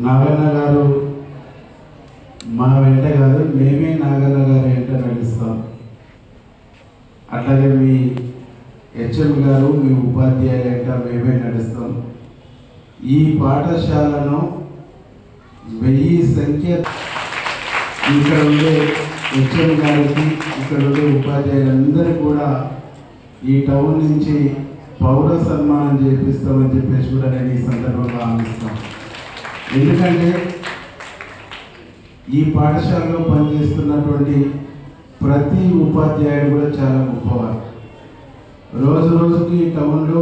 నాగన్న గారు మా వెంట కాదు, మేమే నాగన్న గారు వెంట నడుస్తాం. అట్లాగే మీ హెచ్ఎం గారు, మీ ఉపాధ్యాయులు వెంట మేమే నడుస్తాం. ఈ పాఠశాలను 1000 సంఖ్య ఇక్కడ ఉండే హెచ్ఎం గారికి, ఇక్కడ ఉండే ఉపాధ్యాయులందరూ కూడా ఈ టౌన్ నుంచి పౌర సన్మానం చేపిస్తామని చెప్పేసి కూడా నేను ఈ సందర్భంగా హామీస్తాను. ఎందుకంటే ఈ పాఠశాలలో పనిచేస్తున్నటువంటి ప్రతి ఉపాధ్యాయుడు కూడా చాలా గొప్పవారు. రోజు రోజుకి ఈ టౌన్లో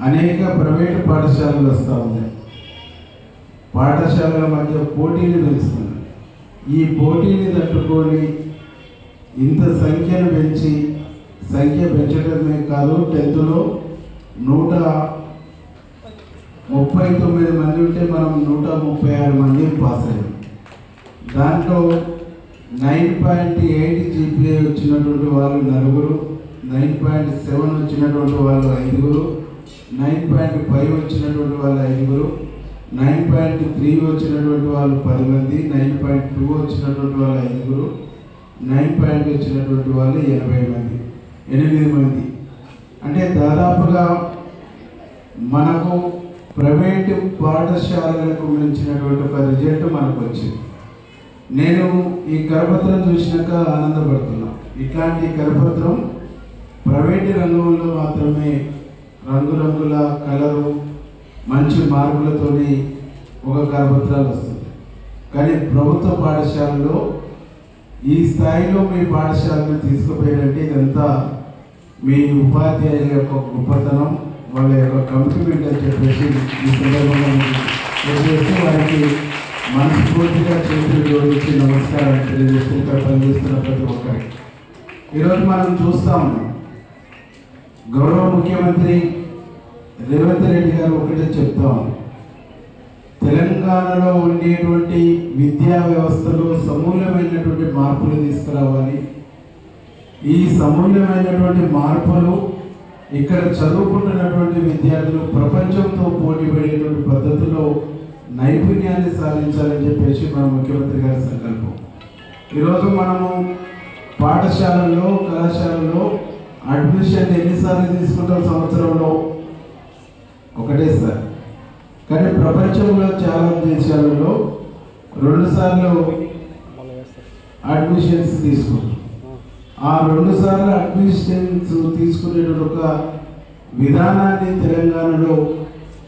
అనేక ప్రైవేటు పాఠశాలలు వస్తూ ఉన్నాయి. పాఠశాలల మధ్య పోటీని పెంచుతున్నాయి. ఈ పోటీని తట్టుకొని ఇంత సంఖ్యను పెంచి, సంఖ్య పెంచడమే కాదు, 10th లో 139 మంది ఉంటే మనం 136 మంది పాస్ అయ్యాం. దాంట్లో 9.8 GPA వచ్చినటువంటి వాళ్ళు 4, 9.7 వచ్చినటువంటి వాళ్ళు 5, 9.5 వచ్చినటువంటి వాళ్ళు 5, 9.3 వచ్చినటువంటి వాళ్ళు 10 మంది, 9.2 వచ్చినటువంటి వాళ్ళు 5, 9 వచ్చినటువంటి వాళ్ళు 80 మంది, 8 మంది. అంటే దాదాపుగా మనకు ప్రైవేటు పాఠశాలలకు మించినటువంటి ఒక రిజల్ట్ మనకు వచ్చింది. నేను ఈ కరపత్రం చూసినాక ఆనందపడుతున్నా. ఇట్లాంటి కరపత్రం ప్రైవేటు రంగంలో మాత్రమే రంగురంగుల కలరు, మంచి మార్కులతోని ఒక కరపత్రాలు వస్తుంది. కానీ ప్రభుత్వ పాఠశాలలో ఈ స్థాయిలో మీ పాఠశాలను తీసుకుపోయారంటే ఇదంతా మీ ఉపాధ్యాయుల యొక్క గొప్పతనం, వాళ్ళ యొక్క కమిట్మెంట్ అని చెప్పేసి ఈ సందర్భంగా చేస్తూ వారికి మనస్ఫూర్తిగా చేతులు జోడించి నమస్కారాలు తెలియజేస్తూ ఇక్కడ పనిచేస్తున్న ప్రతి ఒక్కరికి. ఈరోజు మనం చూస్తూ ఉన్నాం, గౌరవ ముఖ్యమంత్రి రేవంత్ రెడ్డి గారు ఒకటే చెప్తా ఉన్నాం, తెలంగాణలో ఉండేటువంటి విద్యా వ్యవస్థలో సమూల్యమైనటువంటి మార్పులు తీసుకురావాలి. ఈ సమూల్యమైనటువంటి మార్పులు ఇక్కడ చదువుకుంటున్నటువంటి విద్యార్థులు ప్రపంచంతో పోటీ పడేటువంటి పద్ధతిలో నైపుణ్యాన్ని సాధించాలని చెప్పేసి మన ముఖ్యమంత్రి గారి సంకల్పం. ఈరోజు మనము పాఠశాలల్లో, కళాశాలలో అడ్మిషన్ ఎన్నిసార్లు తీసుకుంటాం సంవత్సరంలో? ఒకటేసారి. కానీ ప్రపంచంలో చాలా దేశాలలో 2 సార్లు అడ్మిషన్స్ తీసుకుంటాం. ఆ 2 సార్లు అడ్మిషన్స్ తీసుకునేటువంటి ఒక విధానాన్ని తెలంగాణలో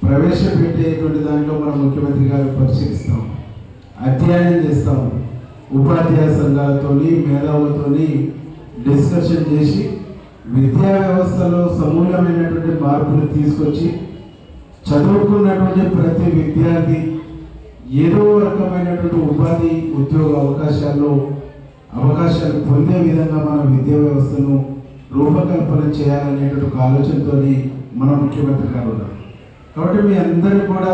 ప్రవేశపెట్టేటువంటి దాంట్లో మన ముఖ్యమంత్రి గారు పరిశీలిస్తాం, అధ్యయనం చేస్తాం. ఉపాధ్యాయ సంఘాలతోని, మేధావులతోని డిస్కషన్ చేసి విద్యా వ్యవస్థలో సమూలమైనటువంటి మార్పులు తీసుకొచ్చి చదువుకున్నటువంటి ప్రతి విద్యార్థి ఏదో రకమైనటువంటి ఉపాధి, ఉద్యోగ అవకాశాలు పొందే విధంగా మన విద్యా వ్యవస్థను రూపకల్పన చేయాలనేటువంటి ఒక ఆలోచనతో మన ముఖ్యమంత్రి గారు ఉన్నారు. కాబట్టి మీ అందరూ కూడా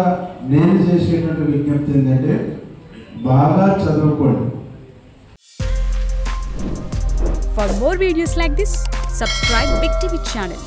నేను చేసేటువంటి విజ్ఞప్తి ఏంటంటే బాగా చదువుకోండి. For more videos like this, subscribe Big TV channel.